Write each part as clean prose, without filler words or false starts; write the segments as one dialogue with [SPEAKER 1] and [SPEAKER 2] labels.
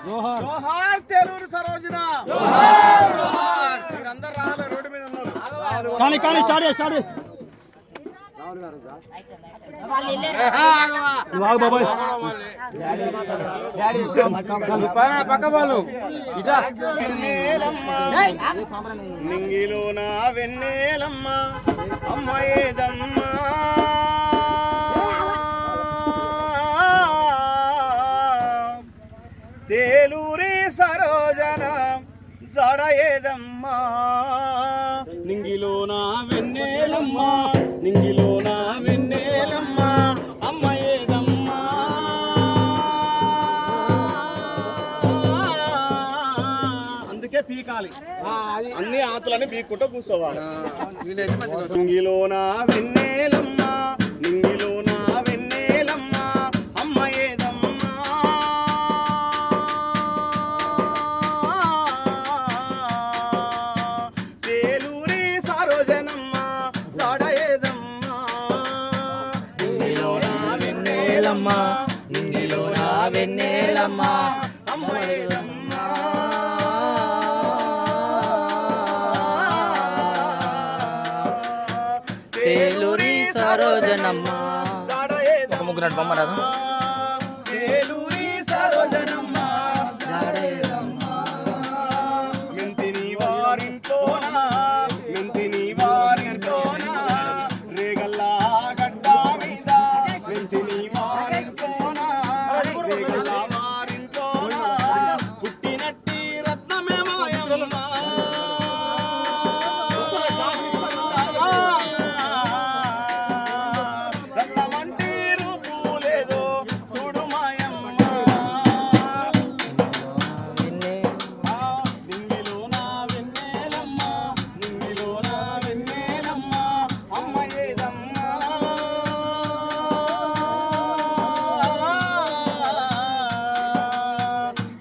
[SPEAKER 1] జోహార్ తేలూరు సరోజన. మీరందరూ రాలే, రోడ్డు మీద ఉన్నారు.
[SPEAKER 2] కానీ స్టార్ట్ పక్క వాళ్ళు
[SPEAKER 1] నింగిలో నా వెన్నెలమ్మ అమ్మ ఏదమ్మా, తేలూరి సరోజన జడ ఏదమ్మా, నింగిలో నా వెన్నెలమ్మ, నింగిలో నా వెన్నెలమ్మ అమ్మ ఏదమ్మా. అందుకే పీకాలి, అన్ని ఆతులని పీక్కుంటూ కూర్చోవాలి. నింగిలో నా వెన్నెలమ్మ, నింగిలో నా వెన్నెలమ్మ అమ్మ ఏదమ్మా, తేలూరి సరోజనమ్మ జడ ఏదమ్మా, నింగిలో నా వెన్నెలమ్మ, నింగిలో నా వెన్నెలమ్మ అమ్మ ఏదమ్మా.
[SPEAKER 3] తేలూరి సరోజనమ్మ
[SPEAKER 1] ఒక ముగ్గురు బొమ్మ రాదు. తేలూరి సరోజనమ్మ మెంతిని వారింటోనా, మెంతిని వారింటోనా రేగల్లా గడ్డ మీద, మెంతిని వారింటోనా రేగల్లా వారింటోనా పుట్టినట్టి రత్నమే మాయమ్మ, రత్నమంటి రూపు లేదు చూడు మాయమ్మ. నింగిలో నా వెన్నెలమ్మ, నింగిలో నా వెన్నెలమ్మ అమ్మ ఏదమ్మా,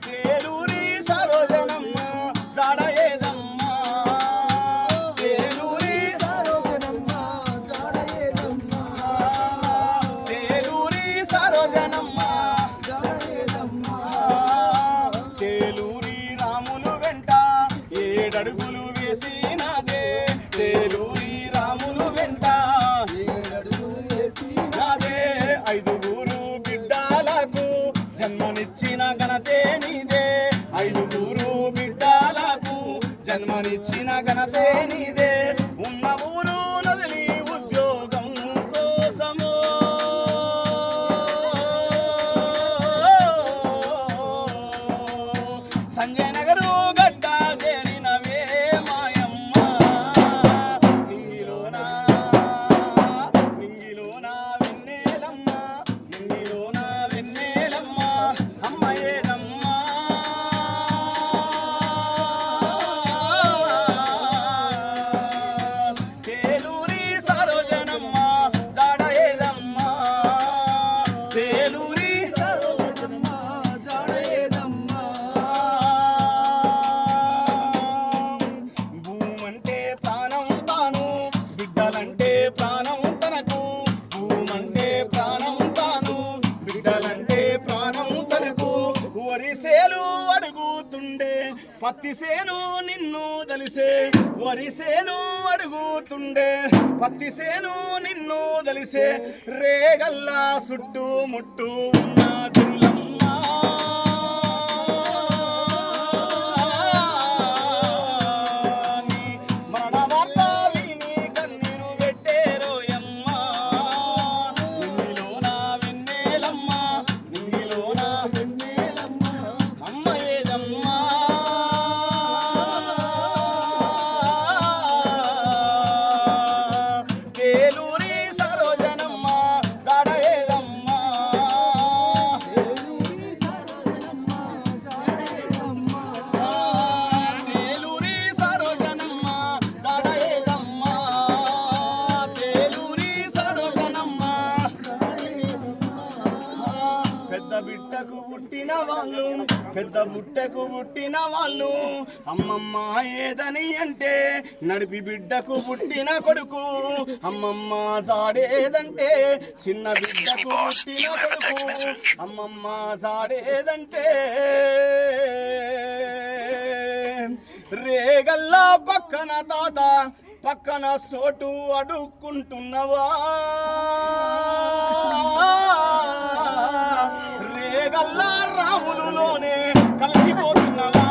[SPEAKER 1] తేలూరి సరోజనమ్మ జడ ఏదమ్మా, తేలూరి సరోజనమ్మ జడ ఏదమ్మా, తేలూరి సరోజనమ్మ జడ ఏదమ్మా. తేలూరి రాములు వెంట ఏడడుగులు వేసినాదే, తేలూరి రాములు వెంట ఏడడుగులు వేసినాదే, ఐదుగురు బిడ్డలకు జన్మనిచ్చిన ఘనతే నీదే, ఐదుగురు బిడ్డలకు జన్మనిచ్చిన ఘనతే నీదే, ఉన్న ఊరు నదిలి ఉద్యోగం కోసము సంజయ్ నగరు గడ్డ చేరినవే మాయమ్మ, నింగిలో నా వెన్నెలమ్మ, నింగిలో నా వెన్నెలమ్మ అమ్మ ఏదమ్మా, తేలూరి సరోజనమ్మ జడ ఏదమ్మా, తేలూరి సరోజనమ్మ జడ ఏదమ్మా. భూమంటే ప్రాణం తాను, బిడ్డలంటే ప్రాణం తనకు, భూమంటే ప్రాణం తాను, బిడ్డలంటే ప్రాణం తనకు, వరిసేలు అడుగుతుండే పత్తిసేను నిన్ను తెలిసే, వరిసేను అడుగుతుండే పత్తిసేను నిన్ను తెలిసే, రేగల్లా చుట్టూ ముట్టు ఉన్న జనులమ్మ, నీ మరణ వార్త విని కన్నీరు పెట్టేరోయమ్మ, నింగిలో నా వెన్నెలమ్మ, నింగిలో నా వెన్నెలమ్మ అమ్మ ఏదమ్మా, తేలూరి సరోజనమ్మ జడ ఏదమ్మా, బుట్టకు పుట్టిన వాళ్ళు పెద్ద బుట్టకు పుట్టిన వాళ్ళు అమ్మమ్మ ఏదని అంటే నడిపి బిడ్డకు పుట్టిన కొడుకు అమ్మమ్మ జాడేదంటే చిన్న బిడ్డకు పుట్టిన కొడుకు అమ్మమ్మ జాడేదంటే రేగల్లా పక్కన తాత పక్కన సోటు అడుక్కుంటున్నవా రేగల్లా రాములులోనే కలిసిపోతున్నవా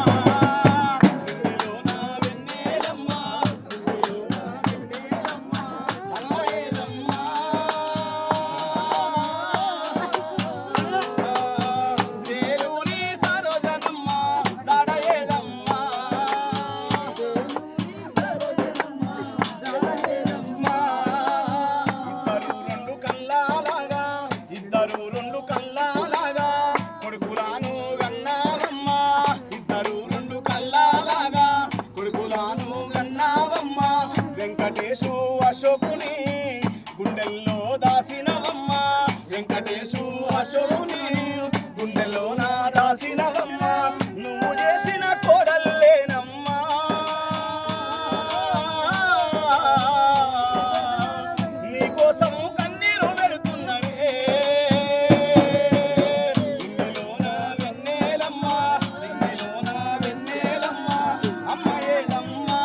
[SPEAKER 1] వెంకటేశు అశోకుని గుండెల్లో దాసినవమ్మ వెంకటేశు అశోకుని గుండెల్లో నా దాసినవమ్మ నువ్వు చేసిన కోడల్లేనమ్మా నీకోసం కన్నీరు పెడుతున్నవే ఇందులోన వెన్నెలమ్మ ఇందులోన వెన్నెలమ్మ అమ్మ ఏదమ్మా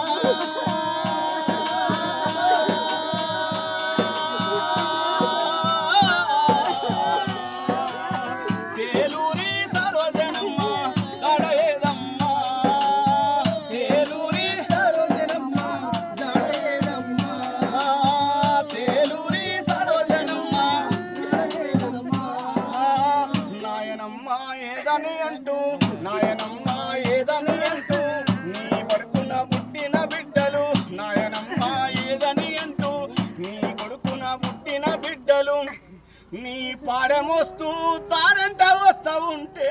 [SPEAKER 1] నాయనమ్మ ఏదని అంటూ నీ పడుకున పుట్టిన బిడ్డలు నాయనమ్మ ఏదని అంటూ నీ కొడుకున పుట్టిన బిడ్డలు నీ పాడమోస్తూ తారంట వస్తా ఉంటే